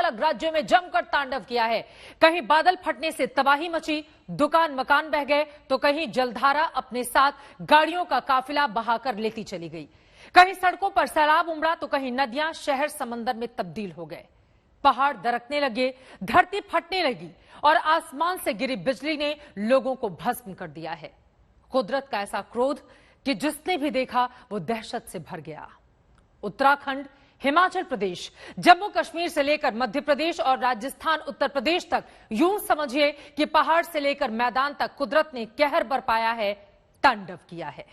अलग राज्यों में जमकर तांडव किया है। कहीं बादल फटने से तबाही मची, दुकान मकान बह गए, तो कहीं जलधारा अपने साथ गाड़ियों का काफिला बहाकर लेती चली गई। कहीं सड़कों पर सैलाब उमड़ा, तो कहीं नदियां शहर समंदर में तब्दील हो गए। पहाड़ दरकने लगे, धरती फटने लगी और आसमान से गिरी बिजली ने लोगों को भस्म कर दिया है। कुदरत का ऐसा क्रोध कि जिसने भी देखा वो दहशत से भर गया। उत्तराखंड, हिमाचल प्रदेश, जम्मू कश्मीर से लेकर मध्य प्रदेश और राजस्थान, उत्तर प्रदेश तक यूं समझिए कि पहाड़ से लेकर मैदान तक कुदरत ने कहर बरपाया है, तांडव किया है।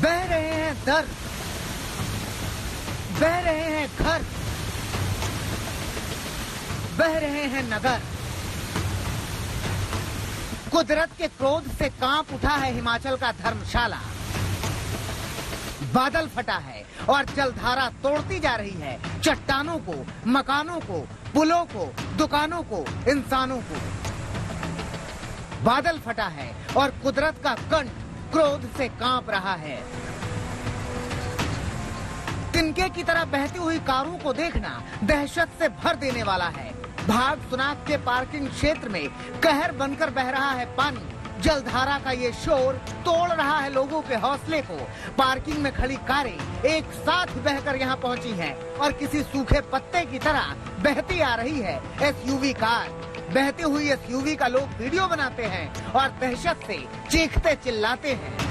बह रहे हैं दर, बह रहे हैं घर, बह रहे हैं नगर। कुदरत के क्रोध से कांप उठा है हिमाचल का धर्मशाला। बादल फटा है और जलधारा तोड़ती जा रही है चट्टानों को, मकानों को, पुलों को, दुकानों को, इंसानों को। बादल फटा है और कुदरत का कंठ क्रोध से कांप रहा है। तिनके की तरह बहती हुई कारों को देखना दहशत से भर देने वाला है। भाग सुनाग के पार्किंग क्षेत्र में कहर बनकर बह रहा है पानी। जलधारा का ये शोर तोड़ रहा है लोगों के हौसले को। पार्किंग में खड़ी कारें एक साथ बहकर यहाँ पहुंची हैं और किसी सूखे पत्ते की तरह बहती आ रही है एसयूवी कार। बहती हुई एसयूवी का लोग वीडियो बनाते हैं और दहशत से चीखते चिल्लाते हैं।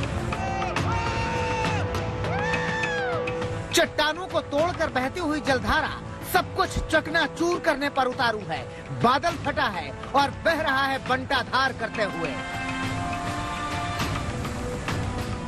चट्टानों को तोड़कर बहती हुई जलधारा सब कुछ चकनाचूर करने पर उतारू है। बादल फटा है और बह रहा है बंटाधार करते हुए।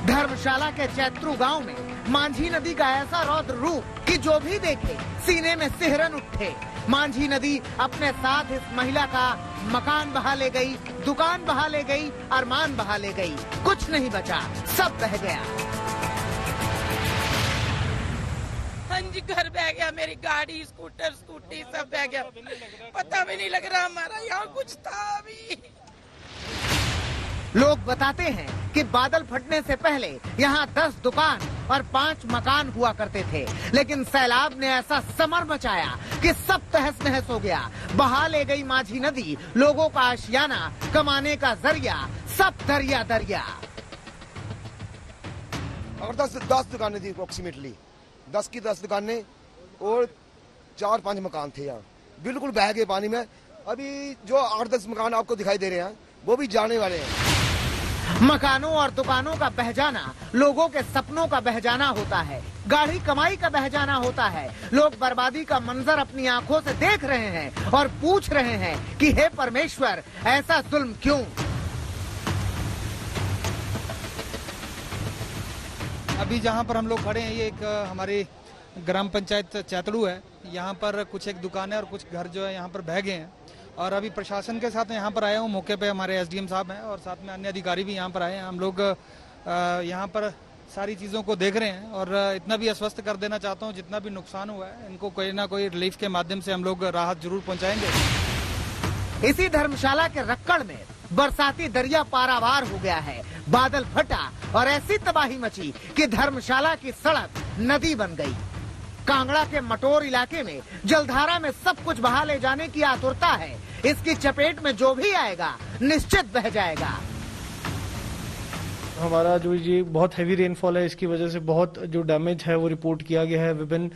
धर्मशाला के चैत्रु गांव में मांझी नदी का ऐसा रौद्र रूप कि जो भी देखे सीने में सिहरन उठे। मांझी नदी अपने साथ इस महिला का मकान बहा ले गई, दुकान बहा ले गई, अरमान बहा ले गई। कुछ नहीं बचा, सब बह गया। हाँ जी, घर बह गया, मेरी गाड़ी, स्कूटर, स्कूटी सब बह गया। पता भी नहीं लग रहा हमारा यहाँ कुछ था अभी। लोग बताते हैं कि बादल फटने से पहले यहाँ 10 दुकान और 5 मकान हुआ करते थे, लेकिन सैलाब ने ऐसा समर मचाया कि सब तहस नहस हो गया। बहा ले गई मांझी नदी लोगों का आशियाना, कमाने का जरिया, सब दरिया दरिया। और 10 दुकानें थी अप्रोक्सीमेटली, 10 की 10 दुकानें और 4-5 मकान थे यहाँ, बिल्कुल बह गए पानी में। अभी जो 8-10 मकान आपको दिखाई दे रहे हैं वो भी जाने वाले हैं। मकानों और दुकानों का बह जाना लोगों के सपनों का बह जाना होता है, गाढ़ी कमाई का बह जाना होता है। लोग बर्बादी का मंजर अपनी आंखों से देख रहे हैं और पूछ रहे हैं कि हे परमेश्वर, ऐसा जुल्म क्यों। अभी जहाँ पर हम लोग खड़े हैं ये एक हमारी ग्राम पंचायत चैतड़ू है। यहाँ पर कुछ एक दुकान है और कुछ घर जो है यहाँ पर बह गए हैं और अभी प्रशासन के साथ यहाँ पर आए हूँ। मौके पे हमारे एसडीएम साहब हैं और साथ में अन्य अधिकारी भी यहाँ पर आए हैं। हम लोग यहाँ पर सारी चीज़ों को देख रहे हैं और इतना भी आश्वस्त कर देना चाहता हूँ, जितना भी नुकसान हुआ है इनको कोई ना कोई रिलीफ के माध्यम से हम लोग राहत जरूर पहुँचाएंगे। इसी धर्मशाला के रक्कड़ में बरसाती दरिया पारावार हो गया है। बादल फटा और ऐसी तबाही मची कि धर्मशाला की सड़क नदी बन गई। कांगड़ा के मटोर इलाके में जलधारा में सब कुछ बहा ले जाने की आतुरता है। इसकी चपेट में जो भी आएगा निश्चित बह जाएगा। हमारा जो ये बहुत हैवी रेनफॉल है, इसकी वजह से बहुत जो डैमेज है वो रिपोर्ट किया गया है विभिन्न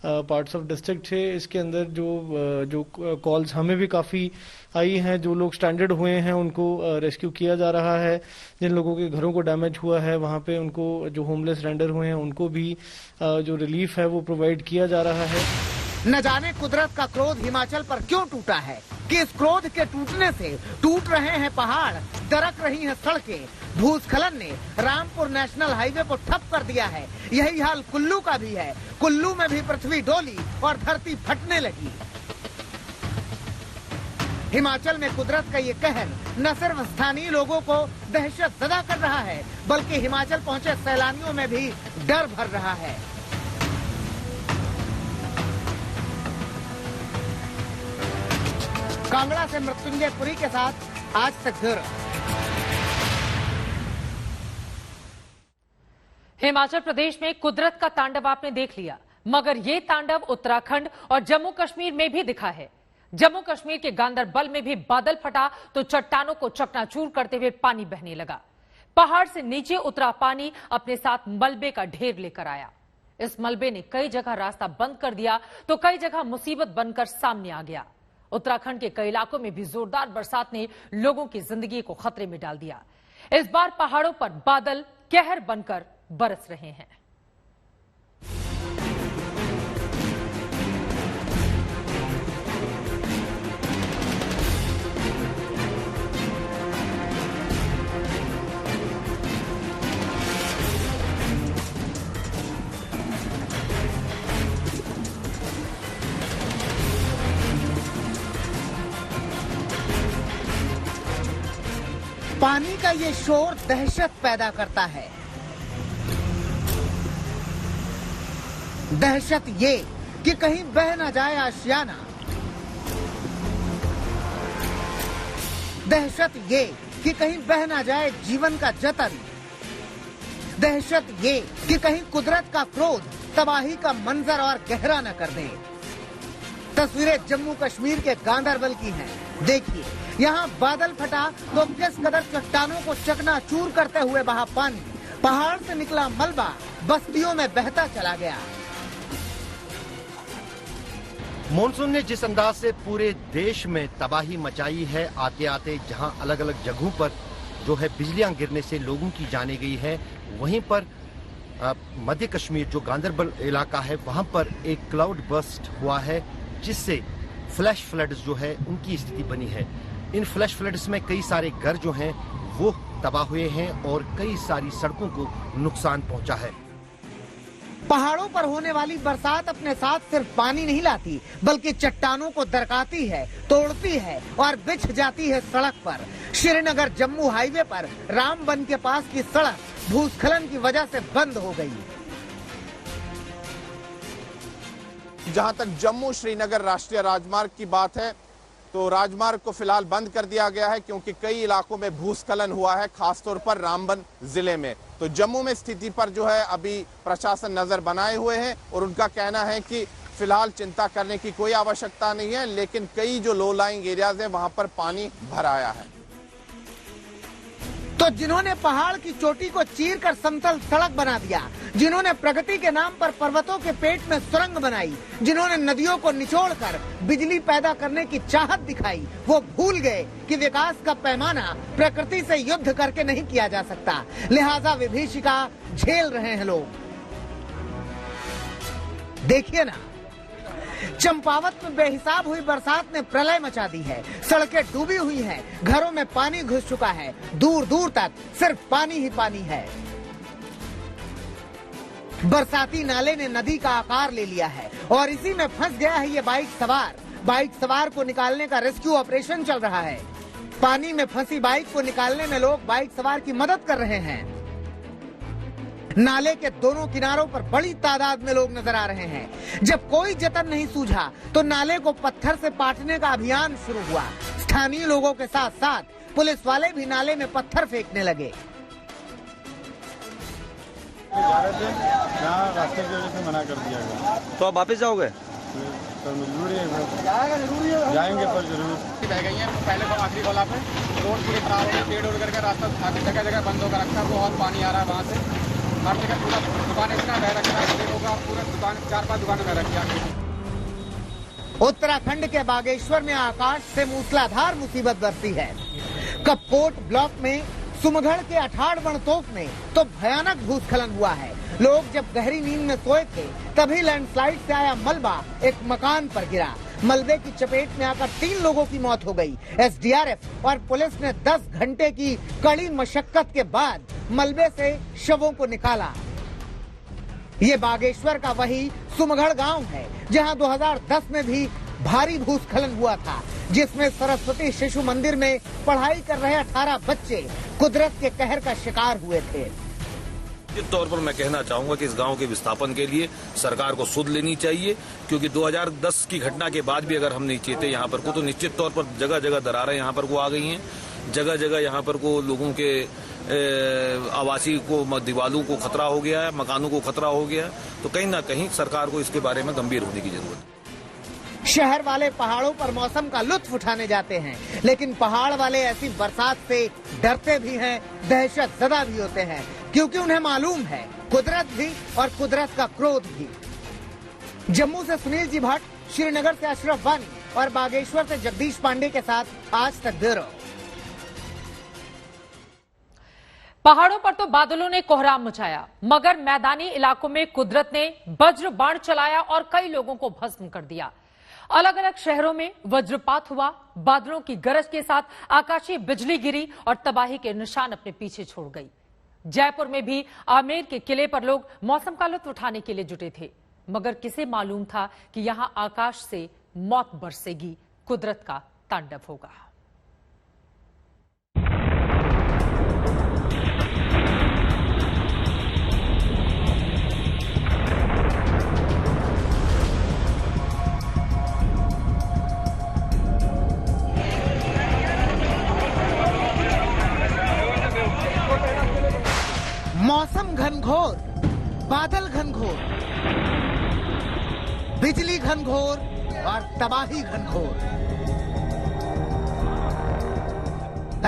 पार्ट्स ऑफ डिस्ट्रिक्ट से। इसके अंदर जो कॉल्स हमें भी काफ़ी आई हैं। जो लोग स्ट्रैंडेड हुए हैं उनको रेस्क्यू किया जा रहा है। जिन लोगों के घरों को डैमेज हुआ है वहाँ पे उनको, जो होमलेस रेंडर हुए हैं उनको भी जो रिलीफ है वो प्रोवाइड किया जा रहा है। न जाने कुदरत का क्रोध हिमाचल पर क्यों टूटा है। कि इस क्रोध के टूटने से टूट रहे हैं पहाड़, दरक रही हैं सड़कें। भूस्खलन ने रामपुर नेशनल हाईवे को ठप कर दिया है। यही हाल कुल्लू का भी है। कुल्लू में भी पृथ्वी डोली और धरती फटने लगी। हिमाचल में कुदरत का ये कहर न सिर्फ स्थानीय लोगों को दहशत ज़दा कर रहा है, बल्कि हिमाचल पहुंचे सैलानियों में भी डर भर रहा है। कांगड़ा से मृत्युंजय पुरी के साथ आज तक ब्यूरो। हिमाचल प्रदेश में कुदरत का तांडव आपने देख लिया, मगर ये तांडव उत्तराखंड और जम्मू कश्मीर में भी दिखा है। जम्मू कश्मीर के गांदरबल में भी बादल फटा तो चट्टानों को चकनाचूर करते हुए पानी बहने लगा। पहाड़ से नीचे उतरा पानी अपने साथ मलबे का ढेर लेकर आया। इस मलबे ने कई जगह रास्ता बंद कर दिया तो कई जगह मुसीबत बनकर सामने आ गया। उत्तराखंड के कई इलाकों में भी जोरदार बरसात ने लोगों की जिंदगी को खतरे में डाल दिया। इस बार पहाड़ों पर बादल कहर बनकर बरस रहे हैं। पानी का ये शोर दहशत पैदा करता है। दहशत ये कि कहीं बह न जाए आशियाना। दहशत ये कि कहीं बह न जाए जीवन का जतन। दहशत ये कि कहीं कुदरत का क्रोध तबाही का मंजर और गहरा न कर दे। तस्वीरें जम्मू कश्मीर के गांदरबल की हैं। देखिए, यहाँ बादल फटा तो किस कदर चट्टानों को चकनाचूर करते हुए बहा पानी। पहाड़ से निकला मलबा बस्तियों में बहता चला गया। मॉनसून ने जिस अंदाज से पूरे देश में तबाही मचाई है, आते आते जहां अलग अलग जगहों पर जो है बिजलियां गिरने से लोगों की जाने गई है, वहीं पर मध्य कश्मीर जो गांदरबल इलाका है वहां पर एक क्लाउड बर्स्ट हुआ है, जिससे फ्लैश फ्लड्स जो है उनकी स्थिति बनी है। इन फ्लैश फ्लड्स में कई सारे घर जो हैं वो तबाह हुए हैं और कई सारी सड़कों को नुकसान पहुंचा है। पहाड़ों पर होने वाली बरसात अपने साथ सिर्फ पानी नहीं लाती, बल्कि चट्टानों को दरकाती है, तोड़ती है और बिछ जाती है सड़क पर। श्रीनगर जम्मू हाईवे पर रामबन के पास की सड़क भूस्खलन की वजह से बंद हो गई। जहां तक जम्मू श्रीनगर राष्ट्रीय राजमार्ग की बात है तो राजमार्ग को फिलहाल बंद कर दिया गया है, क्योंकि कई इलाकों में भूस्खलन हुआ है, खासतौर पर रामबन जिले में। तो जम्मू में स्थिति पर जो है अभी प्रशासन नजर बनाए हुए हैं और उनका कहना है कि फिलहाल चिंता करने की कोई आवश्यकता नहीं है, लेकिन कई जो लो लाइंग एरियाज हैं वहां पर पानी भर आया है। तो जिन्होंने पहाड़ की चोटी को चीर कर समतल सड़क बना दिया, जिन्होंने प्रगति के नाम पर पर्वतों के पेट में सुरंग बनाई, जिन्होंने नदियों को निचोड़कर बिजली पैदा करने की चाहत दिखाई, वो भूल गए कि विकास का पैमाना प्रकृति से युद्ध करके नहीं किया जा सकता। लिहाजा विभीषिका झेल रहे हैं लोग। देखिए ना, चंपावत में बेहिसाब हुई बरसात ने प्रलय मचा दी है। सड़कें डूबी हुई हैं, घरों में पानी घुस चुका है, दूर दूर तक सिर्फ पानी ही पानी है। बरसाती नाले ने नदी का आकार ले लिया है और इसी में फंस गया है ये बाइक सवार। बाइक सवार को निकालने का रेस्क्यू ऑपरेशन चल रहा है। पानी में फंसी बाइक को निकालने में लोग बाइक सवार की मदद कर रहे हैं। नाले के दोनों किनारों पर बड़ी तादाद में लोग नजर आ रहे हैं। जब कोई जतन नहीं सूझा तो नाले को पत्थर से पाटने का अभियान शुरू हुआ। स्थानीय लोगों के साथ साथ पुलिस वाले भी नाले में पत्थर फेंकने लगे। रास्ते की वजह से मना कर दिया गया। तो आप वापस जाओगे? सर मजबूरी है, जाएंगे पर जरूर। बह गई है पहले तो आखिरी गोला पे, रोड पूरी खराब हो गई, पेड़ उड़ करके रास्ता जगह जगह बंद होकर रखा है। बहुत पानी आ रहा है वहाँ से, हर जगह पूरा दुकान इतना बह रखा है, देखोगा पूरा दुकान 4-5 दुकानें बह रखी है। उत्तराखंड के बागेश्वर में आकाश से मूसलाधार मुसीबत बरसी है। कपकोट ब्लॉक में सुमगढ़ के अठाड़ बनतोक में तो भयानक भूस्खलन हुआ है। लोग जब गहरी नींद में सोए थे तभी लैंडस्लाइड से आया मलबा एक मकान पर गिरा। मलबे की चपेट में आकर 3 लोगों की मौत हो गई। एसडीआरएफ और पुलिस ने 10 घंटे की कड़ी मशक्कत के बाद मलबे से शवों को निकाला। ये बागेश्वर का वही सुमगढ़ गांव है जहां 2010 में भी भारी भूस्खलन हुआ था, जिसमें सरस्वती शिशु मंदिर में पढ़ाई कर रहे 18 बच्चे कुदरत के कहर का शिकार हुए थे। निश्चित तौर पर मैं कहना चाहूंगा कि इस गांव के विस्थापन के लिए सरकार को सुध लेनी चाहिए, क्योंकि 2010 की घटना के बाद भी अगर हम नहीं चेते यहाँ पर को, तो निश्चित तौर पर जगह जगह दरारें यहाँ पर को आ गई हैं। जगह जगह यहाँ पर को लोगों के आवासीय को दीवारों को खतरा हो गया है, मकानों को खतरा हो गया है। तो कहीं ना कहीं सरकार को इसके बारे में गंभीर होने की जरूरत है। शहर वाले पहाड़ों पर मौसम का लुत्फ उठाने जाते हैं, लेकिन पहाड़ वाले ऐसी बरसात से डरते भी हैं, दहशत ज़दा भी होते हैं, क्योंकि उन्हें मालूम है कुदरत भी और कुदरत का क्रोध भी। जम्मू से सुनील जी भट्ट, श्रीनगर से अशरफ वानी और बागेश्वर से जगदीश पांडे के साथ आज तक ब्यूरो। पहाड़ों पर तो बादलों ने कोहराम मचाया, मगर मैदानी इलाकों में कुदरत ने वज्र बाण चलाया और कई लोगों को भस्म कर दिया। अलग अलग शहरों में वज्रपात हुआ, बादलों की गरज के साथ आकाशीय बिजली गिरी और तबाही के निशान अपने पीछे छोड़ गई। जयपुर में भी आमेर के किले पर लोग मौसम का लुत्फ उठाने के लिए जुटे थे, मगर किसे मालूम था कि यहां आकाश से मौत बरसेगी, कुदरत का तांडव होगा। मौसम घनघोर, बादल घनघोर, बिजली घनघोर और तबाही घनघोर।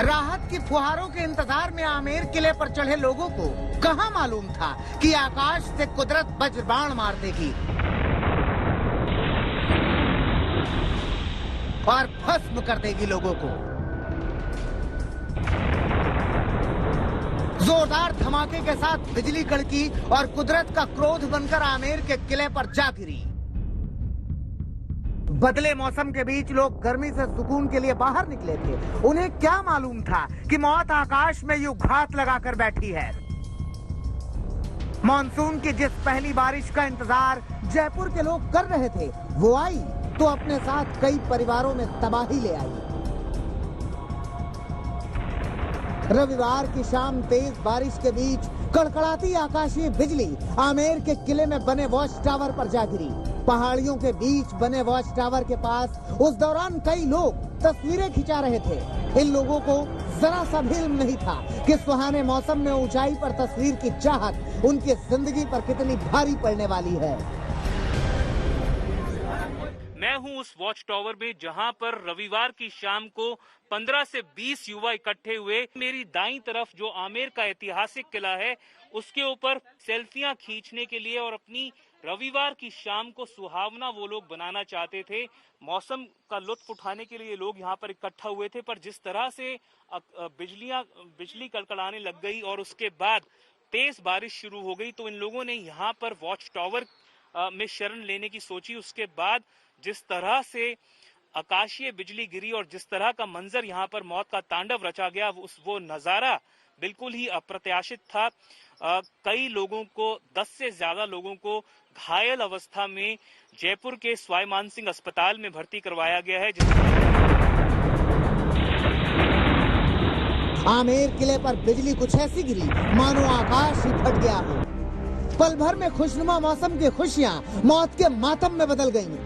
राहत की फुहारों के इंतजार में आमेर किले पर चढ़े लोगों को कहां मालूम था कि आकाश से कुदरत वज्रबाण मार देगी और भस्म कर देगी लोगों को। जोरदार धमाके के साथ बिजली कड़की और कुदरत का क्रोध बनकर आमेर के किले पर जा गिरी। बदले मौसम के बीच लोग गर्मी से सुकून के लिए बाहर निकले थे। उन्हें क्या मालूम था कि मौत आकाश में यूं घात लगाकर बैठी है। मानसून की जिस पहली बारिश का इंतजार जयपुर के लोग कर रहे थे, वो आई तो अपने साथ कई परिवारों में तबाही ले आई। रविवार की शाम तेज बारिश के बीच कड़कड़ाती आकाशीय बिजली आमेर के किले में बने वॉच टावर पर जा गिरी। पहाड़ियों के बीच बने वॉच टावर के पास उस दौरान कई लोग तस्वीरें खिंचा रहे थे। इन लोगों को जरा सा भी इल्म नहीं था कि सुहाने मौसम में ऊंचाई पर तस्वीर की चाहत उनकी जिंदगी पर कितनी भारी पड़ने वाली है। मैं हूं उस वॉच टावर में जहां पर रविवार की शाम को 15 से 20 युवा इकट्ठे हुए। मेरी दाईं तरफ जो आमेर का ऐतिहासिक किला है, उसके ऊपर सेल्फियां खींचने के लिए और अपनी रविवार की शाम को सुहावना वो लोग बनाना चाहते थे। मौसम का लुत्फ उठाने के लिए लोग यहाँ पर इकट्ठा हुए थे, पर जिस तरह से बिजली कड़कड़ाने लग गई और उसके बाद तेज बारिश शुरू हो गई, तो इन लोगों ने यहाँ पर वॉच टावर में शरण लेने की सोची। उसके बाद जिस तरह से आकाशीय बिजली गिरी और जिस तरह का मंजर यहाँ पर मौत का तांडव रचा गया, वो नजारा बिल्कुल ही अप्रत्याशित था। कई लोगों को, 10 से ज्यादा लोगों को घायल अवस्था में जयपुर के सवाई मानसिंह अस्पताल में भर्ती करवाया गया है। आमेर किले पर बिजली कुछ ऐसी गिरी मानो आकाश ही फट गया हो। पल भर में खुशनुमा मौसम की खुशियां मौत के मातम में बदल गईं।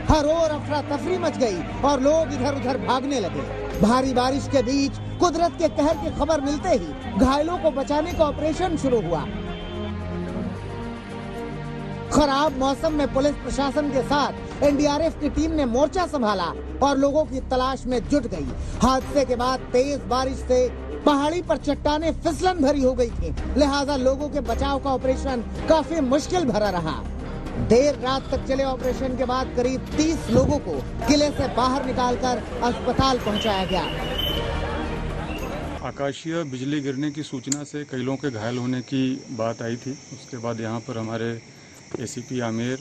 हर ओर अफरा तफरी मच गई और लोग इधर उधर भागने लगे। भारी बारिश के बीच कुदरत के कहर की खबर मिलते ही घायलों को बचाने का ऑपरेशन शुरू हुआ। खराब मौसम में पुलिस प्रशासन के साथ एनडीआरएफ की टीम ने मोर्चा संभाला और लोगों की तलाश में जुट गई। हादसे के बाद तेज बारिश से पहाड़ी पर चट्टानें फिसलन भरी हो गई थी, लिहाजा लोगों के बचाव का ऑपरेशन काफी मुश्किल भरा रहा। देर रात तक चले ऑपरेशन के बाद करीब 30 लोगों को किले से बाहर निकालकर अस्पताल पहुंचाया गया। आकाशीय बिजली गिरने की सूचना से कई लोगों के घायल होने की बात आई थी। उसके बाद यहाँ पर हमारे एसीपी आमेर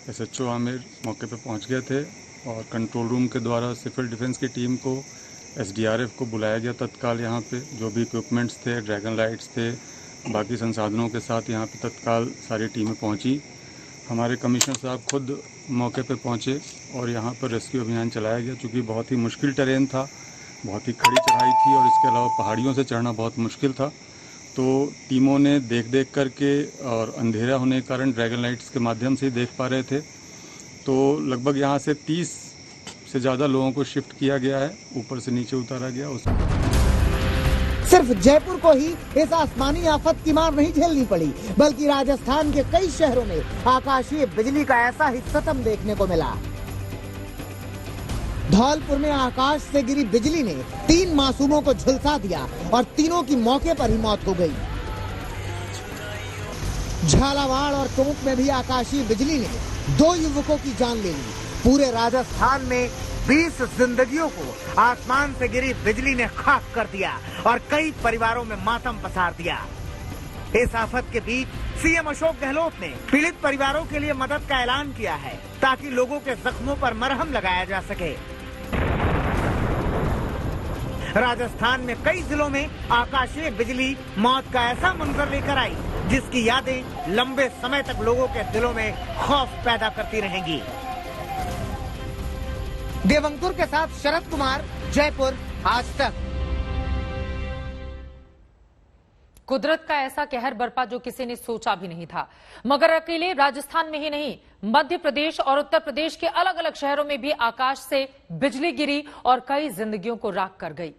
SHO आमिर मौके पे पहुंच गए थे और कंट्रोल रूम के द्वारा सिविल डिफेंस की टीम को, SDRF को बुलाया गया तत्काल। यहाँ पे जो भी इक्विपमेंट्स थे, ड्रैगन लाइट्स थे, बाकी संसाधनों के साथ यहाँ पे तत्काल सारी टीमें पहुँची। हमारे कमिश्नर साहब खुद मौके पे पहुँचे और यहाँ पर रेस्क्यू अभियान चलाया गया। चूँकि बहुत ही मुश्किल टेरेन था, बहुत ही खड़ी चढ़ाई थी और इसके अलावा पहाड़ियों से चढ़ना बहुत मुश्किल था, तो टीमों ने देख करके और अंधेरा होने के कारण ड्रैगन लाइट्स के माध्यम से ही देख पा रहे थे। तो लगभग यहाँ से 30 से ज़्यादा लोगों को शिफ्ट किया गया है, ऊपर से नीचे उतारा गया। सिर्फ जयपुर को ही इस आसमानी आफत की मार नहीं झेलनी पड़ी, बल्कि राजस्थान के कई शहरों में आकाशीय बिजली का ऐसा ही सतम देखने को मिला। धौलपुर में आकाश से गिरी बिजली ने 3 मासूमों को झुलसा दिया और तीनों की मौके पर ही मौत हो गई। झालावाड़ और टोंक में भी आकाशीय बिजली ने 2 युवकों की जान ले ली। पूरे राजस्थान में 20 जिंदगियों को आसमान से गिरी बिजली ने खाक कर दिया और कई परिवारों में मातम पसार दिया। इस आफत के बीच सीएम अशोक गहलोत ने पीड़ित परिवारों के लिए मदद का ऐलान किया है ताकि लोगों के जख्मों पर मरहम लगाया जा सके। राजस्थान में कई जिलों में आकाशीय बिजली मौत का ऐसा मंजर लेकर आई जिसकी यादें लंबे समय तक लोगों के दिलों में खौफ पैदा करती रहेंगी। देवंकुर के साथ शरद कुमार, जयपुर, आज तक। कुदरत का ऐसा कहर बरपा जो किसी ने सोचा भी नहीं था, मगर अकेले राजस्थान में ही नहीं, मध्य प्रदेश और उत्तर प्रदेश के अलग अलग शहरों में भी आकाश से बिजली गिरी और कई जिंदगियों को राख कर गई।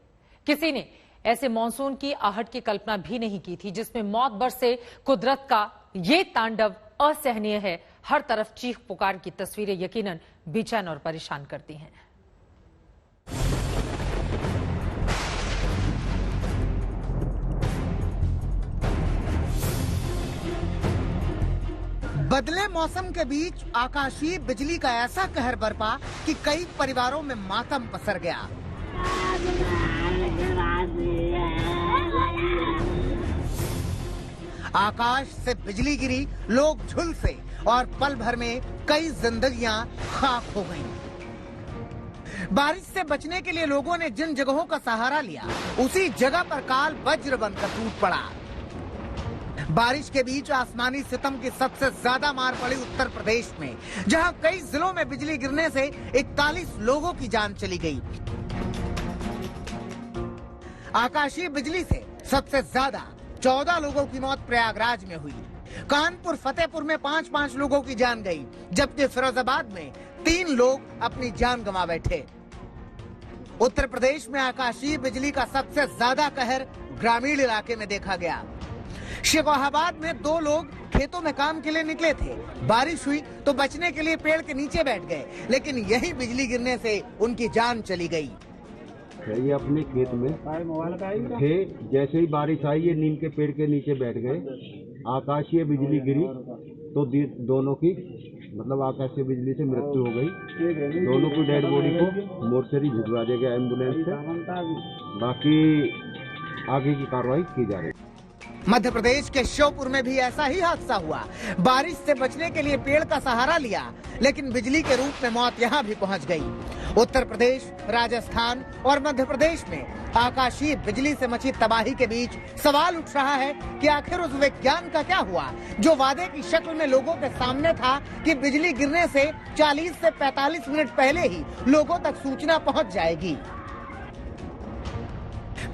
किसी ने ऐसे मानसून की आहट की कल्पना भी नहीं की थी जिसमें मौत बरसे। कुदरत का ये तांडव असहनीय है। हर तरफ चीख पुकार की तस्वीरें यकीनन बेचैन और परेशान करती हैं। बदले मौसम के बीच आकाशीय बिजली का ऐसा कहर बरपा कि कई परिवारों में मातम पसर गया। आकाश से बिजली गिरी, लोग झुलसे और पल भर में कई जिंदगियां खाक हो गईं। बारिश से बचने के लिए लोगों ने जिन जगहों का सहारा लिया उसी जगह पर काल वज्र बनकर टूट पड़ा। बारिश के बीच आसमानी सितम की सबसे ज्यादा मार पड़ी उत्तर प्रदेश में, जहां कई जिलों में बिजली गिरने से 41 लोगों की जान चली गई। आकाशीय बिजली से सबसे ज्यादा 14 लोगों की मौत प्रयागराज में हुई। कानपुर, फतेहपुर में 5-5 लोगों की जान गई, जबकि फिरोजाबाद में 3 लोग अपनी जान गंवा बैठे। उत्तर प्रदेश में आकाशीय बिजली का सबसे ज्यादा कहर ग्रामीण इलाके में देखा गया। शिकोहाबाद में 2 लोग खेतों में काम के लिए निकले थे। बारिश हुई तो बचने के लिए पेड़ के नीचे बैठ गए, लेकिन यही बिजली गिरने से उनकी जान चली गई। ये अपने खेत में थे, जैसे ही बारिश आई ये नीम के पेड़ के नीचे बैठ गए। आकाशीय बिजली गिरी तो दोनों की मतलब आकाशीय बिजली से मृत्यु हो गई। दोनों की डेड बॉडी को मोर्चरी भिजवा दिया गया एम्बुलेंस से। बाकी आगे की कार्रवाई की जा रही है। मध्य प्रदेश के श्योपुर में भी ऐसा ही हादसा हुआ। बारिश से बचने के लिए पेड़ का सहारा लिया, लेकिन बिजली के रूप में मौत यहाँ भी पहुँच गई। उत्तर प्रदेश, राजस्थान और मध्य प्रदेश में आकाशीय बिजली से मची तबाही के बीच सवाल उठ रहा है कि आखिर उस विज्ञान का क्या हुआ जो वादे की शक्ल में लोगों के सामने था कि बिजली गिरने से 40 से 45 मिनट पहले ही लोगों तक सूचना पहुँच जाएगी।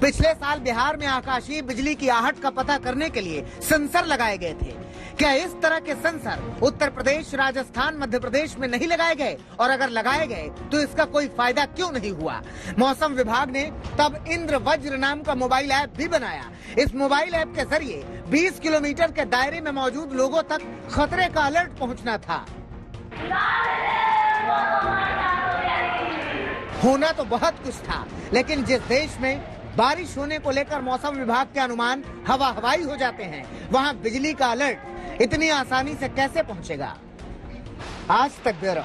पिछले साल बिहार में आकाशीय बिजली की आहट का पता करने के लिए सेंसर लगाए गए थे। क्या इस तरह के सेंसर उत्तर प्रदेश, राजस्थान, मध्य प्रदेश में नहीं लगाए गए? और अगर लगाए गए तो इसका कोई फायदा क्यों नहीं हुआ? मौसम विभाग ने तब इंद्र वज्र नाम का मोबाइल ऐप भी बनाया। इस मोबाइल ऐप के जरिए 20 किलोमीटर के दायरे में मौजूद लोगों तक खतरे का अलर्ट पहुंचना था। होना तो बहुत कुछ था, लेकिन जिस देश में बारिश होने को लेकर मौसम विभाग के अनुमान हवा हवाई हो जाते हैं, वहां बिजली का अलर्ट इतनी आसानी से कैसे पहुंचेगा? आज तक ब्यूरो।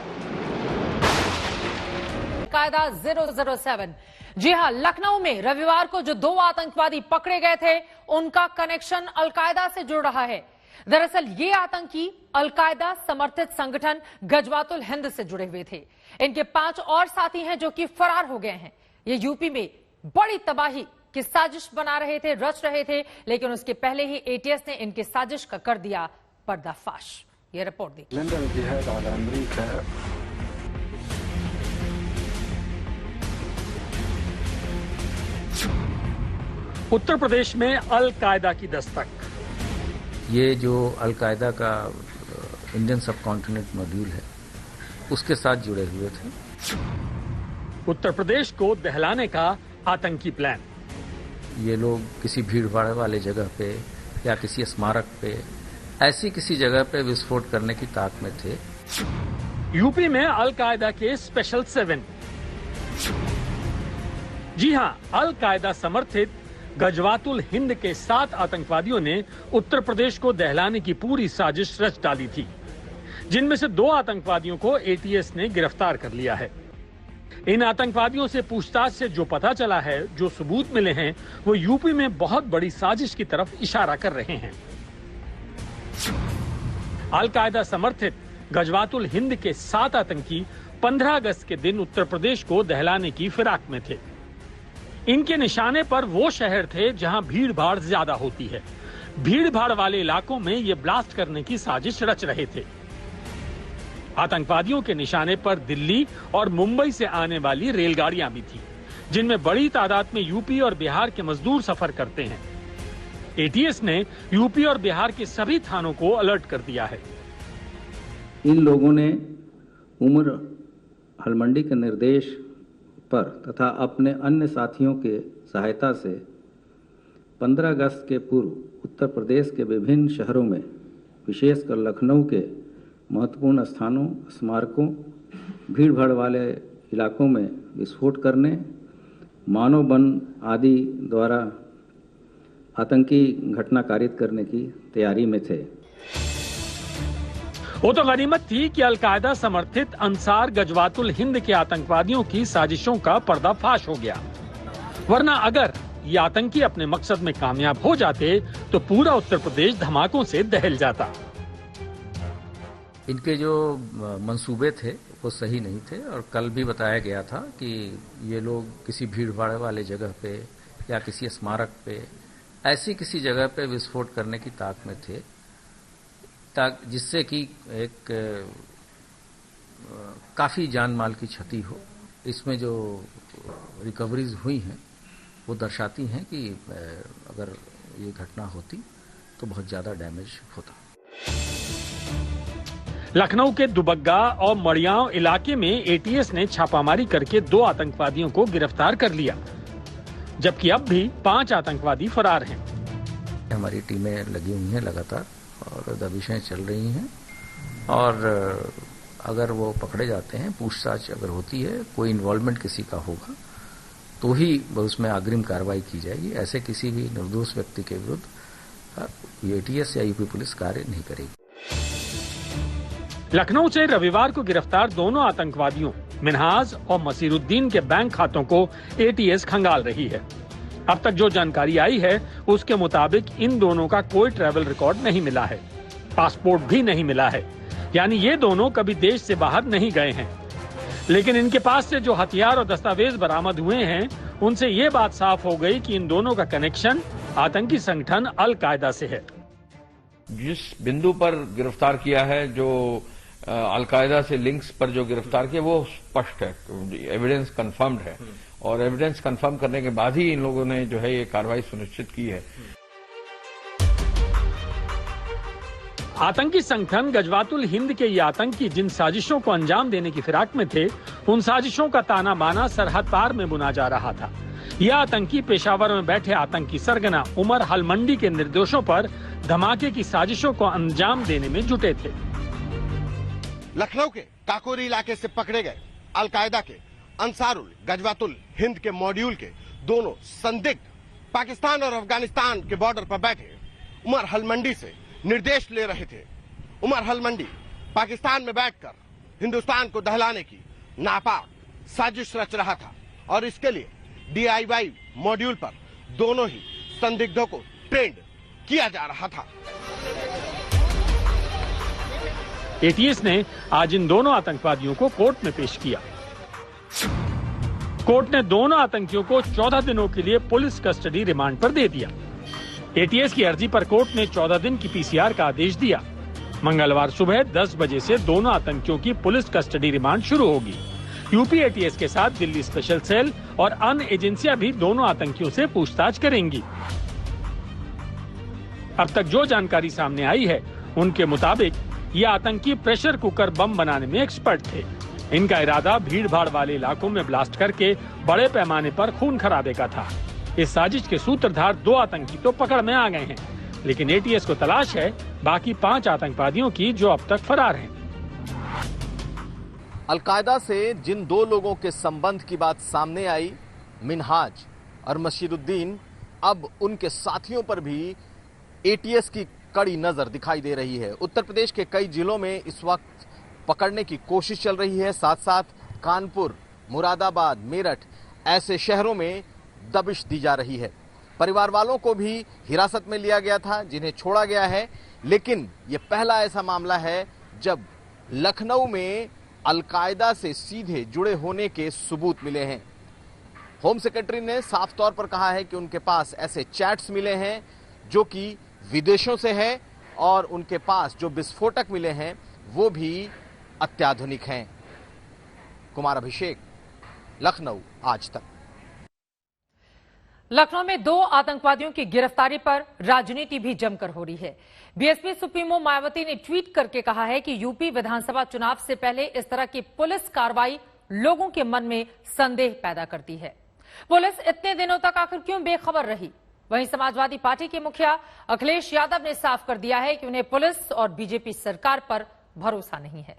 कायदा 007। जी हां, लखनऊ में रविवार को जो 2 आतंकवादी पकड़े गए थे उनका कनेक्शन अलकायदा से जुड़ रहा है। दरअसल ये आतंकी अलकायदा समर्थित संगठन गजवातुल हिंद से जुड़े हुए थे। इनके 5 और साथी हैं जो कि फरार हो गए हैं। ये यूपी में बड़ी तबाही की साजिश बना रहे थे, रच रहे थे, लेकिन उसके पहले ही एटीएस ने इनकी साजिश का कर दिया पर्दाफाश। ये रिपोर्ट देखिए। उत्तर प्रदेश में अल कायदा की दस्तक। ये जो अल कायदा का इंडियन सब कॉन्टिनेंट मॉड्यूल है उसके साथ जुड़े हुए थे। उत्तर प्रदेश को दहलाने का आतंकी प्लान। ये लोग किसी भीड़ भाड़ वाले जगह पे या किसी स्मारक पे, ऐसी किसी जगह पे विस्फोट करने की ताक में थे। यूपी में अल कायदा के स्पेशल 7, जी हां, अल कायदा समर्थित गजवातुल हिंद के 7 आतंकवादियों ने उत्तर प्रदेश को दहलाने की पूरी साजिश रच डाली थी, जिनमें से 2 आतंकवादियों को एटीएस ने गिरफ्तार कर लिया है। इन आतंकवादियों से पूछताछ से जो पता चला है, जो सबूत मिले हैं, वो यूपी में बहुत बड़ी साजिश की तरफ इशारा कर रहे हैं। अल कायदा समर्थित गजवातुल हिंद के 7 आतंकी 15 अगस्त के दिन उत्तर प्रदेश को दहलाने की फिराक में थे। इनके निशाने पर वो शहर थे जहां भीड़ भाड़ ज्यादा होती है। भीड़ भाड़ वाले इलाकों में ये ब्लास्ट करने की साजिश रच रहे थे। आतंकवादियों के निशाने पर दिल्ली और मुंबई से आने वाली रेलगाड़ियां भी थी, जिनमें बड़ी तादाद में यूपी और बिहार के मजदूर सफर करते हैं। एटीएस ने यूपी और बिहार के सभी थानों को अलर्ट कर दिया है। इन लोगों ने उमर हलमंडी के निर्देश पर तथा अपने अन्य साथियों के सहायता से 15 अगस्त के पूर्व उत्तर प्रदेश के विभिन्न शहरों में, विशेषकर लखनऊ के महत्वपूर्ण स्थानों, स्मारकों, भीड़ भाड़ वाले इलाकों में विस्फोट करने, मानव बम आदि द्वारा आतंकी घटना कारित करने की तैयारी में थे। वो तो गनीमत थी कि अलकायदा समर्थित अंसार गजवातुल हिंद के आतंकवादियों की साजिशों का पर्दाफाश हो गया, वरना अगर ये आतंकी अपने मकसद में कामयाब हो जाते तो पूरा उत्तर प्रदेश धमाकों से दहल जाता। इनके जो मंसूबे थे वो सही नहीं थे और कल भी बताया गया था कि ये लोग किसी भीड़ भाड़ वाले जगह पे या किसी स्मारक पे, ऐसी किसी जगह पे विस्फोट करने की ताक में थे, जिससे कि एक काफी जान माल की क्षति हो। इसमें जो रिकवरीज हुई हैं वो दर्शाती हैं कि अगर ये घटना होती तो बहुत ज्यादा डैमेज होता। लखनऊ के दुबग्गा और मड़ियाव इलाके में एटीएस ने छापामारी करके 2 आतंकवादियों को गिरफ्तार कर लिया, जबकि अब भी 5 आतंकवादी फरार हैं। हमारी टीमें लगी हुई हैं लगातार और दबिशें चल रही हैं, और अगर वो पकड़े जाते हैं, पूछताछ अगर होती है, कोई इन्वॉल्वमेंट किसी का होगा तो ही उसमें अग्रिम कार्रवाई की जाएगी। ऐसे किसी भी निर्दोष व्यक्ति के विरुद्ध एटीएस या यूपी पुलिस कार्य नहीं करेगी। लखनऊ से रविवार को गिरफ्तार दोनों आतंकवादियों मिनहाज और मसीरुद्दीन के बैंक खातों को एटीएस खंगाल रही है। अब तक जो जानकारी आई है उसके मुताबिक इन दोनों का कोई ट्रैवल रिकॉर्ड नहीं मिला है, पासपोर्ट भी नहीं मिला है, यानी ये दोनों कभी देश से बाहर नहीं गए हैं। लेकिन इनके पास से जो हथियार और दस्तावेज बरामद हुए हैं उनसे ये बात साफ हो गई कि इन दोनों का कनेक्शन आतंकी संगठन अल कायदा से है। जिस बिंदु पर गिरफ्तार किया है, जो अल कायदा से लिंक्स पर जो गिरफ्तार किया, वो स्पष्ट है, एविडेंस कंफर्म्ड है, और एविडेंस कंफर्म करने के बाद ही इन लोगों ने जो है ये कार्रवाई सुनिश्चित की है। आतंकी संगठन गजवातुल हिंद के ये आतंकी जिन साजिशों को अंजाम देने की फिराक में थे, उन साजिशों का ताना बाना सरहद पार में बुना जा रहा था। यह आतंकी पेशावर में बैठे आतंकी सरगना उमर हलमंडी के निर्देशों पर धमाके की साजिशों को अंजाम देने में जुटे थे। लखनऊ के काकोरी इलाके से पकड़े गए अलकायदा के अंसारुल गजवातुल हिंद के मॉड्यूल के दोनों संदिग्ध पाकिस्तान और अफगानिस्तान के बॉर्डर पर बैठे उमर हलमंडी से निर्देश ले रहे थे। उमर हलमंडी पाकिस्तान में बैठकर हिंदुस्तान को दहलाने की नापाक साजिश रच रहा था, और इसके लिए DIY मॉड्यूल पर दोनों ही संदिग्धों को ट्रेंड किया जा रहा था। एटीएस ने आज इन दोनों आतंकवादियों को कोर्ट में पेश किया। कोर्ट ने दोनों आतंकियों को 14 दिनों के लिए पुलिस कस्टडी रिमांड पर दे दिया। एटीएस की अर्जी पर कोर्ट ने 14 दिन की पीसीआर का आदेश दिया। मंगलवार सुबह 10 बजे से दोनों आतंकियों की पुलिस कस्टडी रिमांड शुरू होगी। यूपी एटीएस के साथ दिल्ली स्पेशल सेल और अन्य एजेंसियां भी दोनों आतंकियों से पूछताछ करेंगी। अब तक जो जानकारी सामने आई है, उनके मुताबिक ये आतंकी प्रेशर कुकर बम बनाने में एक्सपर्ट थे। इनका इरादा भीड़ भाड़ वाले इलाकों में ब्लास्ट करके बड़े पैमाने पर खून खराबे का था। इस साजिश के सूत्रधार 2 आतंकी तो पकड़ में आ गए हैं, लेकिन एटीएस को तलाश है बाकी 5 आतंकवादियों की जो अब तक फरार हैं। अलकायदा से जिन 2 लोगों के संबंध की बात सामने आई, मिनहाज और मशीरुद्दीन, अब उनके साथियों पर भी एटीएस की कड़ी नजर दिखाई दे रही है। उत्तर प्रदेश के कई जिलों में इस वक्त पकड़ने की कोशिश चल रही है। साथ साथ कानपुर, मुरादाबाद, मेरठ ऐसे शहरों में दबिश दी जा रही है। परिवार वालों को भी हिरासत में लिया गया था, जिन्हें छोड़ा गया है, लेकिन ये पहला ऐसा मामला है जब लखनऊ में अलकायदा से सीधे जुड़े होने के सबूत मिले हैं। होम सेक्रेटरी ने साफ तौर पर कहा है कि उनके पास ऐसे चैट्स मिले हैं जो कि विदेशों से है और उनके पास जो विस्फोटक मिले हैं वो भी अत्याधुनिक हैं। कुमार अभिषेक, लखनऊ, आज तक। लखनऊ में 2 आतंकवादियों की गिरफ्तारी पर राजनीति भी जमकर हो रही है। बीएसपी सुप्रीमो मायावती ने ट्वीट करके कहा है कि यूपी विधानसभा चुनाव से पहले इस तरह की पुलिस कार्रवाई लोगों के मन में संदेह पैदा करती है। पुलिस इतने दिनों तक आखिर क्यों बेखबर रही? वहीं समाजवादी पार्टी के मुखिया अखिलेश यादव ने साफ कर दिया है कि उन्हें पुलिस और बीजेपी सरकार पर भरोसा नहीं है।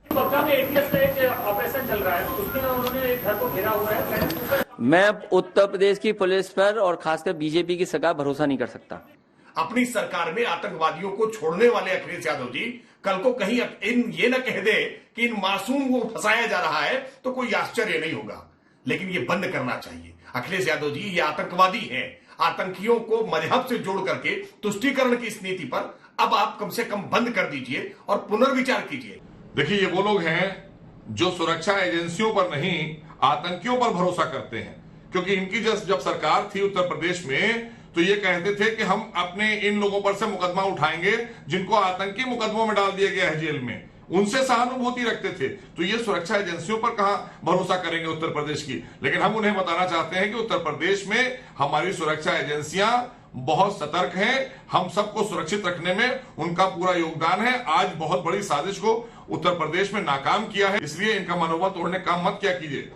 बगहा में एटीएस का एक ऑपरेशन चल रहा है, उसमें उन्होंने एक घर को घेरा हुआ है। मैं उत्तर प्रदेश की पुलिस पर और खासकर बीजेपी की सरकार भरोसा नहीं कर सकता। अपनी सरकार में आतंकवादियों को छोड़ने वाले अखिलेश यादव जी कल को कहीं ये न कह दे कि इन मासूम को फंसाया जा रहा है तो कोई आश्चर्य नहीं होगा, लेकिन ये बंद करना चाहिए। अखिलेश यादव जी ये आतंकवादी हैं। आतंकियों को मजहब से जोड़ करके तुष्टीकरण की इस नीति पर अब आप कम से कम बंद कर दीजिए और पुनर्विचार कीजिए। देखिए, ये वो लोग हैं जो सुरक्षा एजेंसियों पर नहीं आतंकियों पर भरोसा करते हैं, क्योंकि इनकी जब सरकार थी उत्तर प्रदेश में तो ये कहते थे कि हम अपने इन लोगों पर से मुकदमा उठाएंगे जिनको आतंकी मुकदमों में डाल दिया गया है जेल में, उनसे सहानुभूति रखते थे। तो ये सुरक्षा एजेंसियों पर कहां भरोसा करेंगे उत्तर प्रदेश की। लेकिन हम उन्हें बताना चाहते हैं कि उत्तर प्रदेश में हमारी सुरक्षा एजेंसियां बहुत सतर्क हैं। हम सबको सुरक्षित रखने में उनका पूरा योगदान है। आज बहुत बड़ी साजिश को उत्तर प्रदेश में नाकाम किया है, इसलिए इनका मनोबल तोड़ने का मत क्या कीजिए।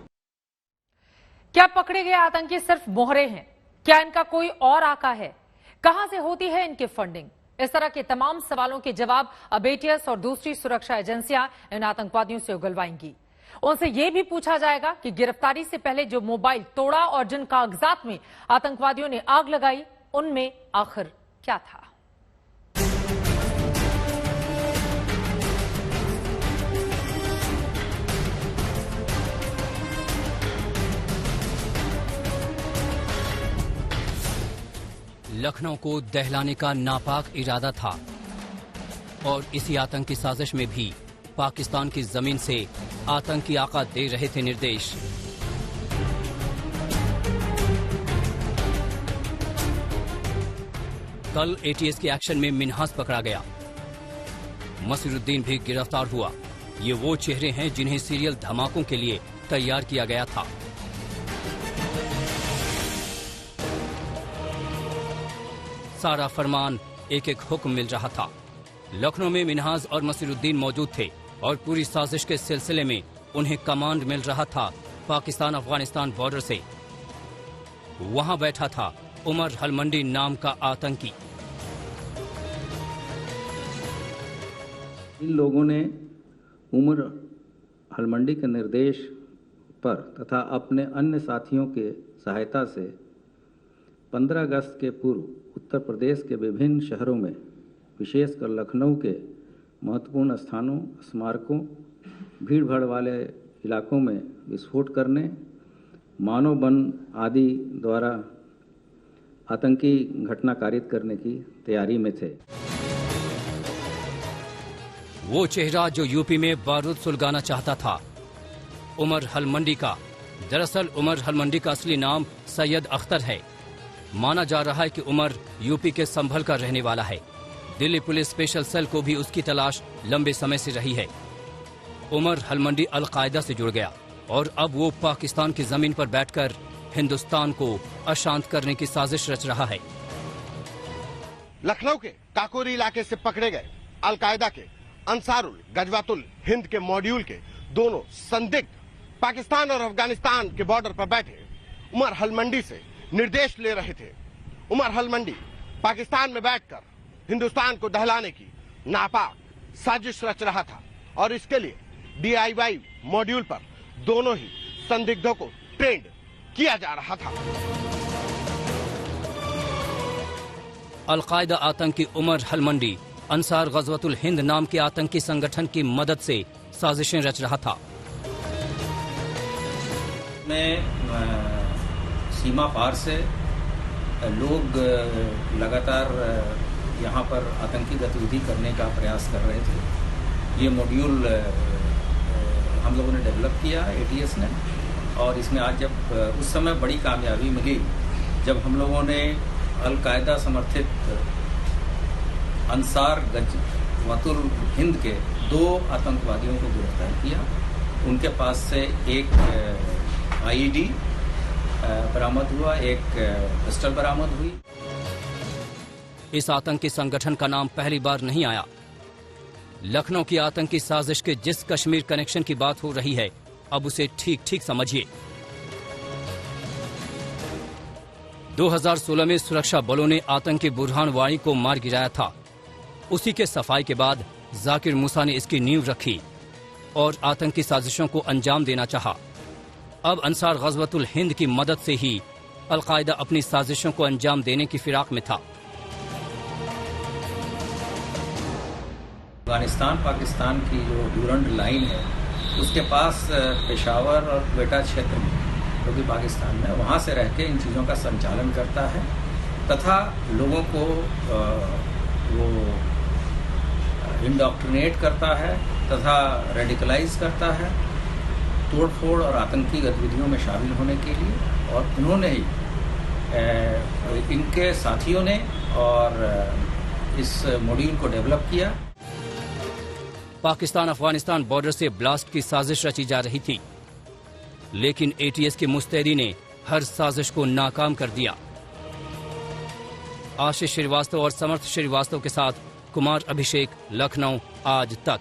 क्या पकड़े गए आतंकी सिर्फ मोहरे हैं? क्या इनका कोई और आका है? कहां से होती है इनकी फंडिंग? इस तरह के तमाम सवालों के जवाब अब एटीएस और दूसरी सुरक्षा एजेंसियां इन आतंकवादियों से उगलवाएंगी। उनसे यह भी पूछा जाएगा कि गिरफ्तारी से पहले जो मोबाइल तोड़ा और जिन कागजात में आतंकवादियों ने आग लगाई, उनमें आखिर क्या था? लखनऊ को दहलाने का नापाक इरादा था और इसी आतंकी साजिश में भी पाकिस्तान की जमीन से आतंकी आका दे रहे थे निर्देश। कल एटीएस के एक्शन में मिनहाज पकड़ा गया, मसीरुद्दीन भी गिरफ्तार हुआ। ये वो चेहरे हैं जिन्हें सीरियल धमाकों के लिए तैयार किया गया था। सारा फरमान एक एक हुक्म मिल रहा था। लखनऊ में मिनहाज और मसीरुद्दीन मौजूद थे और पूरी साजिश के सिलसिले में उन्हें कमांड मिल रहा था पाकिस्तान अफगानिस्तान बॉर्डर से। वहां बैठा था उमर हलमंडी नाम का आतंकी। इन लोगों ने उमर हलमंडी के निर्देश पर तथा अपने अन्य साथियों के सहायता से 15 अगस्त के पूर्व उत्तर प्रदेश के विभिन्न शहरों में, विशेषकर लखनऊ के महत्वपूर्ण स्थानों, स्मारकों, भीड़ भाड़ वाले इलाकों में विस्फोट करने, मानव बम आदि द्वारा आतंकी घटना कारित करने की तैयारी में थे। वो चेहरा जो यूपी में बारूद सुलगाना चाहता था, उमर हलमंडी का। दरअसल उमर हलमंडी का असली नाम सैयद अख्तर है। माना जा रहा है कि उमर यूपी के संभल का रहने वाला है। दिल्ली पुलिस स्पेशल सेल को भी उसकी तलाश लंबे समय से रही है। उमर हलमंडी अलकायदा से जुड़ गया और अब वो पाकिस्तान की जमीन पर बैठकर हिंदुस्तान को अशांत करने की साजिश रच रहा है। लखनऊ के काकोरी इलाके से पकड़े गए अलकायदा के अंसारुल गजवातुल हिंद के मॉड्यूल के दोनों संदिग्ध पाकिस्तान और अफगानिस्तान के बॉर्डर पर बैठे उमर हलमंडी से निर्देश ले रहे थे। उमर हलमंडी पाकिस्तान में बैठकर हिंदुस्तान को दहलाने की नापाक साजिश रच रहा था और इसके लिए DIY मॉड्यूल पर दोनों ही संदिग्धों को ट्रेंड किया जा रहा था। अलकायदा आतंकी उमर हलमंडी अंसार गजवतुल हिंद नाम के आतंकी संगठन की मदद से साजिशें रच रहा था। में सीमा पार से लोग लगातार यहाँ पर आतंकी गतिविधि करने का प्रयास कर रहे थे। ये मॉड्यूल हम लोगों ने डेवलप किया ATS ने, और इसमें आज जब उस समय बड़ी कामयाबी मिली जब हम लोगों ने अलकायदा समर्थित अंसार गजवातुल हिंद के 2 आतंकवादियों को गिरफ्तार किया। उनके पास से एक IED बरामद हुआ, एक पिस्टल बरामद हुई। इस आतंकी संगठन का नाम पहली बार नहीं आया। लखनऊ की आतंकी साजिश के जिस कश्मीर कनेक्शन की बात हो रही है, अब उसे ठीक ठीक समझिए। 2016 में सुरक्षा बलों ने आतंकी बुरहान वाणी को मार गिराया था। उसी के सफाई के बाद जाकिर मूसा ने इसकी नींव रखी और आतंकी साजिशों को अंजाम देना चाहा। अब अंसार गजवतुल हिंद की मदद से ही अलकायदा अपनी साजिशों को अंजाम देने की फिराक में था। अफगानिस्तान पाकिस्तान की जो ड्यूरंट लाइन है, उसके पास पेशावर और क्वेटा क्षेत्र में, जो कि पाकिस्तान में, वहाँ से रह के इन चीज़ों का संचालन करता है तथा लोगों को वो इंडोक्ट्रिनेट करता है तथा रेडिकलाइज करता है तोड़फोड़ और आतंकी गतिविधियों में शामिल होने के लिए। और इन्होंने ही इनके साथियों ने और इस मॉड्यूल को डेवलप किया। पाकिस्तान अफगानिस्तान बॉर्डर से ब्लास्ट की साजिश रची जा रही थी, लेकिन ATS की मुस्तैदी ने हर साजिश को नाकाम कर दिया। आशीष श्रीवास्तव और समर्थ श्रीवास्तव के साथ कुमार अभिषेक, लखनऊ आज तक।